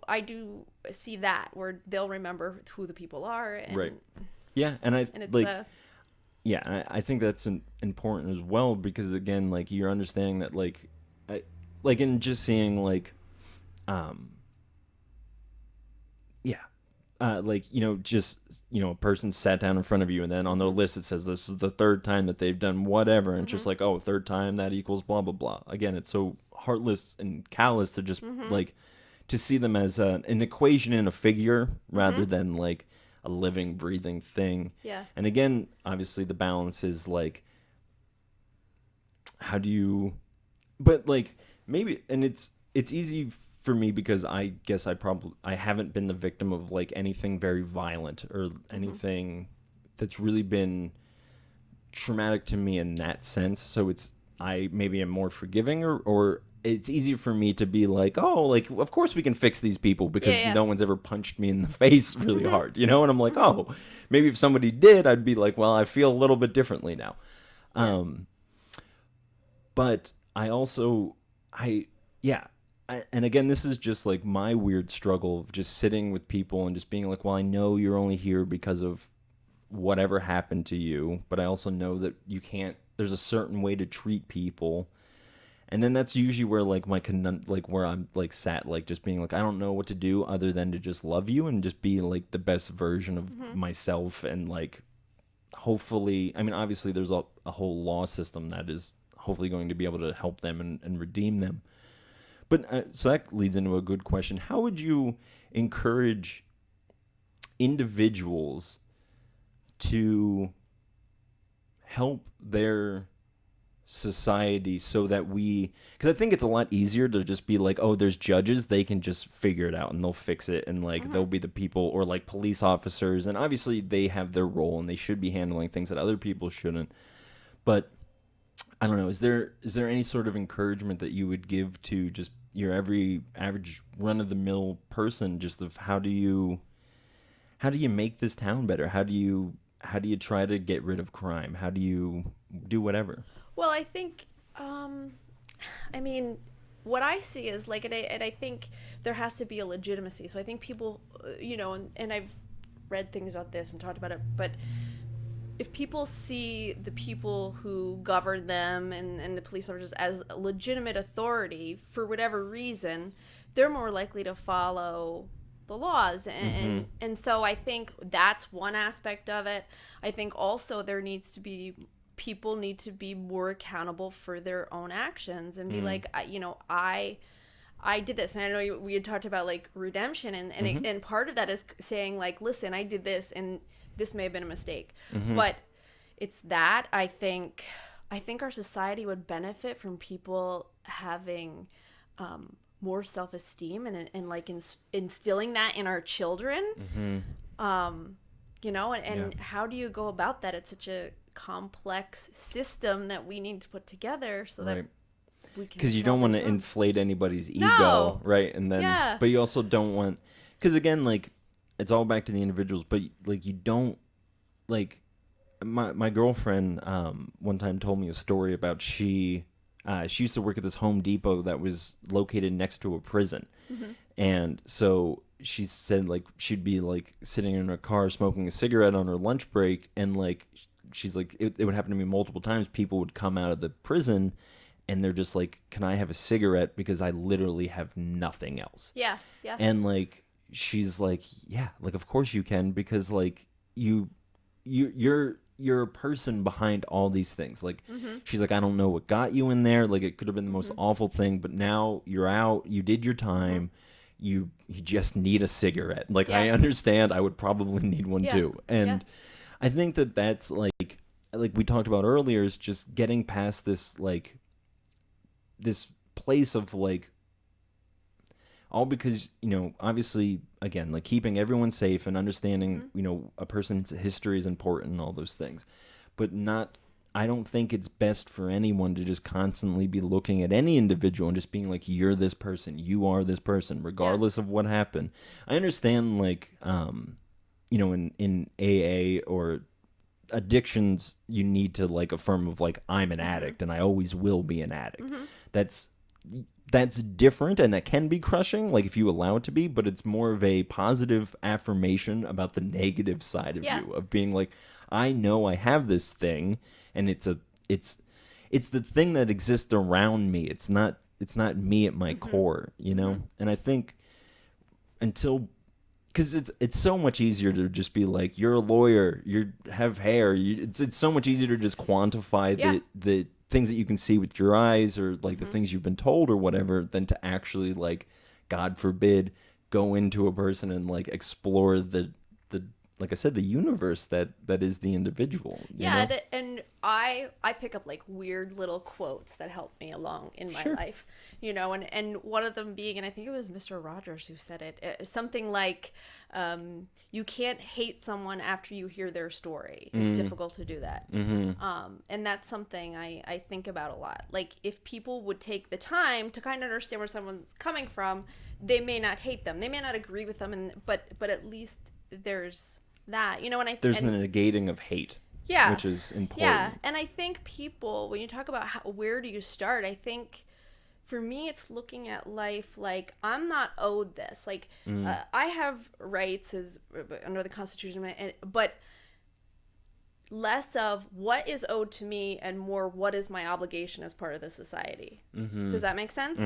I do see that where they'll remember who the people are. And, right. Yeah. And it's I think that's important as well, because again, like, you're understanding that and just seeing like, a person sat down in front of you, and then on the list it says this is the third time that they've done whatever, and it's just like, oh, third time, that equals blah blah blah. Again, it's so heartless and callous to just like to see them as an equation and a figure, rather than like a living, breathing thing. Yeah. And again, obviously the balance is like, how do you, but like maybe, and it's easy for me, because I guess I haven't been the victim of like anything very violent or anything that's really been traumatic to me in that sense. So I maybe am more forgiving, or it's easier for me to be like, oh, like, of course we can fix these people, because no one's ever punched me in the face really hard, and I'm like, oh, maybe if somebody did, I'd be like, well, I feel a little bit differently now. But I also, and again, this is just like my weird struggle of just sitting with people and just being like, well, I know you're only here because of whatever happened to you, but I also know that there's a certain way to treat people. And then that's usually where like where I'm like sat, like just being like, I don't know what to do other than to just love you and just be like the best version of myself. And like, hopefully, I mean, obviously there's a whole law system that is hopefully going to be able to help them and redeem them. But so that leads into a good question. How would you encourage individuals to help their society so that because I think it's a lot easier to just be like, oh, there's judges, they can just figure it out and they'll fix it, and like they'll be the people, or like police officers, and obviously they have their role and they should be handling things that other people shouldn't. But I don't know, is there any sort of encouragement that you would give to just your average run-of-the-mill person, just of how do you make this town better? How do you try to get rid of crime? How do you do whatever? Well, I think, I mean, what I see is like, and I think there has to be a legitimacy. So I think people, and I've read things about this and talked about it, but if people see the people who govern them and the police officers as a legitimate authority for whatever reason, they're more likely to follow the laws. And so I think that's one aspect of it. I think also people need to be more accountable for their own actions and be like, I did this. And I know we had talked about like redemption, and part of that is saying like, listen, I did this and this may have been a mistake. But it's that I think our society would benefit from people having more self-esteem and like instilling that in our children. And how do you go about that? It's such a complex system that we need to put together so that we can, because you don't want to inflate anybody's ego, right? And then but you also don't want, because again, like, it's all back to the individuals, but like, you don't, like, my girlfriend one time told me a story about she used to work at this Home Depot that was located next to a prison. And so she said, like, she'd be, like, sitting in her car smoking a cigarette on her lunch break, and, like, she's like, it would happen to me multiple times. People would come out of the prison, and they're just like, can I have a cigarette? Because I literally have nothing else. Yeah, yeah. And, like, she's like, yeah, like, of course you can, because, like, you're a person behind all these things. Like, she's like, I don't know what got you in there. Like, it could have been the most awful thing, but now you're out. You did your time. You just need a cigarette. Like, I understand. I would probably need one too. And I think that that's like we talked about earlier, is just getting past this, like, this place of, like, all because, you know, obviously, again, like, keeping everyone safe and understanding, you know, a person's history is important and all those things. But I don't think it's best for anyone to just constantly be looking at any individual and just being like, you're this person, you are this person, regardless of what happened. I understand, like, you know, in AA or addictions, you need to, like, affirm of, like, I'm an addict and I always will be an addict. That's different, and that can be crushing, like, if you allow it to be, but it's more of a positive affirmation about the negative side of you, of being like, I know I have this thing, and it's the thing that exists around me. It's not me at my core, you know? And I think because it's so much easier to just be like, you're a lawyer, you have hair, it's so much easier to just quantify the things that you can see with your eyes, or, like, the things you've been told or whatever, than to actually, like, God forbid, go into a person and, like, explore the like I said, the universe that is the individual. You know? And I pick up, like, weird little quotes that help me along in my life, you know, and one of them being, and I think it was Mr. Rogers who said it, something like, you can't hate someone after you hear their story. It's difficult to do that. And that's something I think about a lot. Like, if people would take the time to kind of understand where someone's coming from, they may not hate them. They may not agree with them, but at least there's that, you know. There's the negating of hate, which is important. And I think people, when you talk about where do you start, I think for me it's looking at life like, I'm not owed this. Like, I have rights as under the Constitution, but less of what is owed to me and more what is my obligation as part of the society. Does that make sense?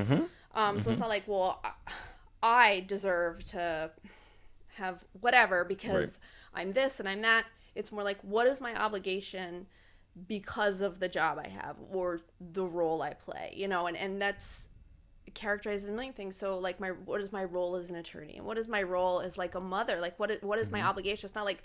So it's not like, well, I deserve to have whatever because I'm this and I'm that. It's more like, what is my obligation because of the job I have or the role I play, you know? And that's characterized as a million things. So, like, what is my role as an attorney, and what is my role as, like, a mother? Like, what is my obligation? It's not like,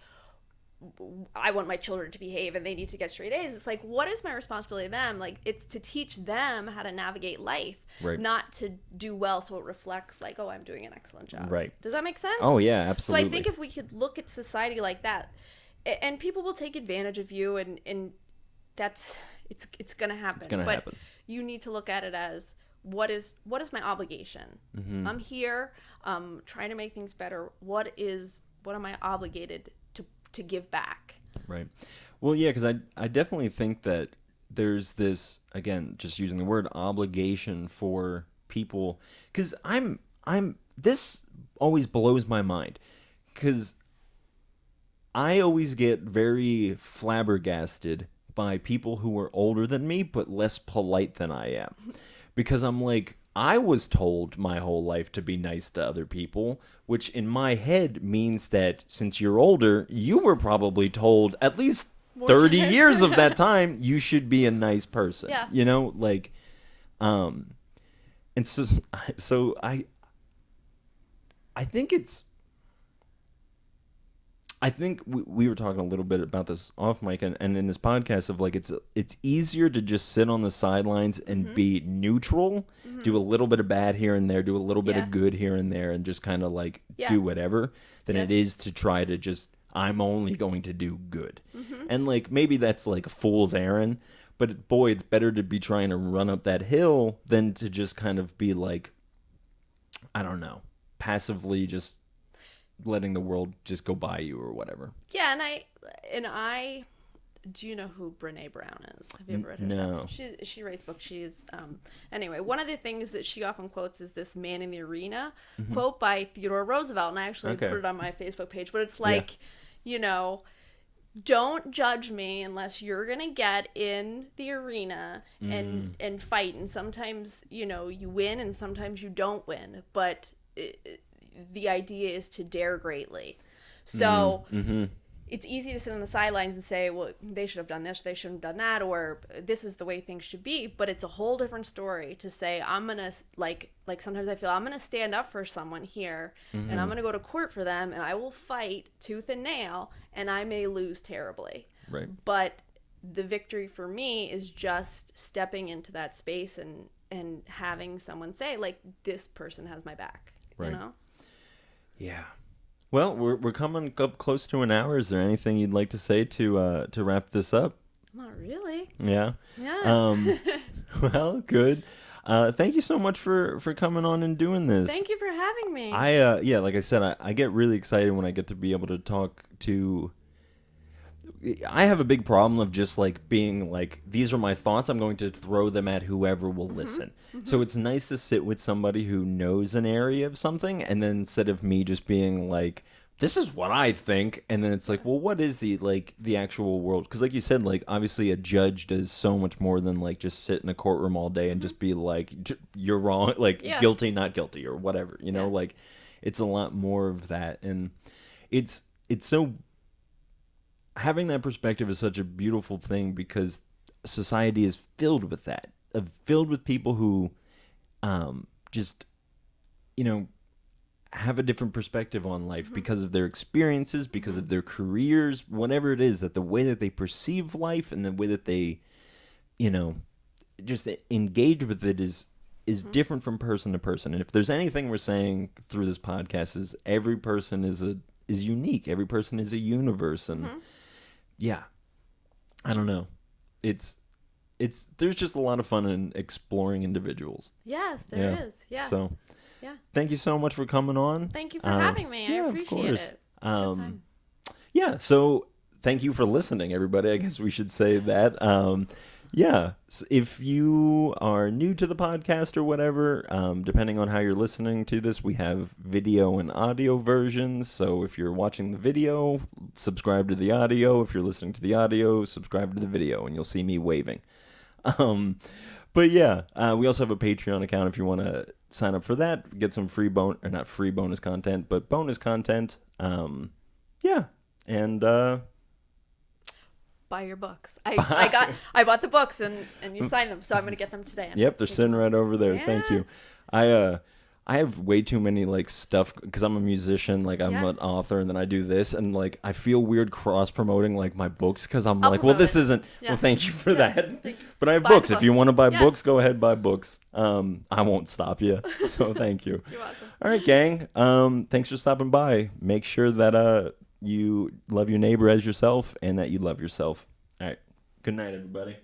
I want my children to behave and they need to get straight A's. It's like, what is my responsibility to them? Like, it's to teach them how to navigate life, not to do well so it reflects like, oh, I'm doing an excellent job. Right. Does that make sense? Oh, yeah, absolutely. So I think if we could look at society like that, and people will take advantage of you, and that's, it's going to happen. It's going to happen. You need to look at it as, what is my obligation? I'm here, trying to make things better. What am I obligated to give back? Right. Well, yeah, because I definitely think that there's this, again, just using the word obligation for people, because this always blows my mind, because I always get very flabbergasted by people who are older than me but less polite than I am, because I'm like, I was told my whole life to be nice to other people, which in my head means that since you're older, you were probably told at least 30 years of that time you should be a nice person. Yeah. You know, like, and so I think I think we were talking a little bit about this off mic and in this podcast of, like, it's easier to just sit on the sidelines and be neutral, do a little bit of bad here and there, do a little bit of good here and there, and just kind of, like, do whatever, than it is to try to just, I'm only going to do good. And, like, maybe that's, like, a fool's errand, but boy, it's better to be trying to run up that hill than to just kind of be, like, I don't know, passively just letting the world just go by you or whatever. Yeah, and I do you know who Brene Brown is? Have you ever read her No. stuff? She writes books. She's anyway. One of the things that she often quotes is this "Man in the Arena" quote by Theodore Roosevelt, and I actually put it on my Facebook page. But it's like, you know, don't judge me unless you're gonna get in the arena and fight. And sometimes, you know, you win, and sometimes you don't win. But the idea is to dare greatly. So. It's easy to sit on the sidelines and say, well, they should have done this, they shouldn't have done that, or this is the way things should be. But it's a whole different story to say, I'm going to, like sometimes I feel I'm going to stand up for someone here and I'm going to go to court for them and I will fight tooth and nail and I may lose terribly. Right. But the victory for me is just stepping into that space and having someone say, like, this person has my back. Right. You know? Yeah. Well, we're coming up close to an hour. Is there anything you'd like to say to wrap this up? Not really. Yeah. Yeah. Well, good. Thank you so much for coming on and doing this. Thank you for having me. Yeah, like I said, I get really excited when I get to be able to talk to. I have a big problem of just like being like, these are my thoughts. I'm going to throw them at whoever will listen. So it's nice to sit with somebody who knows an area of something, and then instead of me just being like, this is what I think, and then it's like, well, what is the actual world? Because like you said, like obviously a judge does so much more than like just sit in a courtroom all day and just be like, you're wrong, like guilty, not guilty, or whatever. You know, like it's a lot more of that, and it's so. Having that perspective is such a beautiful thing because society is filled with that, filled with people who just, you know, have a different perspective on life because of their experiences, because of their careers, whatever it is, that the way that they perceive life and the way that they, you know, just engage with it is different from person to person. And if there's anything we're saying through this podcast is every person is unique. Every person is a universe. And yeah, I don't know. There's just a lot of fun in exploring individuals. Yes, there is. Yeah. So, thank you so much for coming on. Thank you for having me. I appreciate it. Good time. Yeah. So thank you for listening, everybody. I guess we should say that. Yeah. If you are new to the podcast or whatever, depending on how you're listening to this, we have video and audio versions. So if you're watching the video, subscribe to the audio. If you're listening to the audio, subscribe to the video, and you'll see me waving. But yeah, we also have a Patreon account if you want to sign up for that. Get some not free bonus content, but bonus content. Yeah. And buy your books. I bought the books and you signed them, so I'm gonna get them today. Yep, they're sitting right over there. Yeah. Thank you. I have way too many like stuff because I'm a musician, like I'm an author, and then I do this, and like I feel weird cross promoting like my books because I'm like, well, this isn't. Yeah. Well, thank you for that. But I have books. If you want to buy books, go ahead, buy books. I won't stop you. So thank you. You're welcome. All right, gang. Thanks for stopping by. Make sure that you love your neighbor as yourself and that you love yourself. All right. Good night, everybody.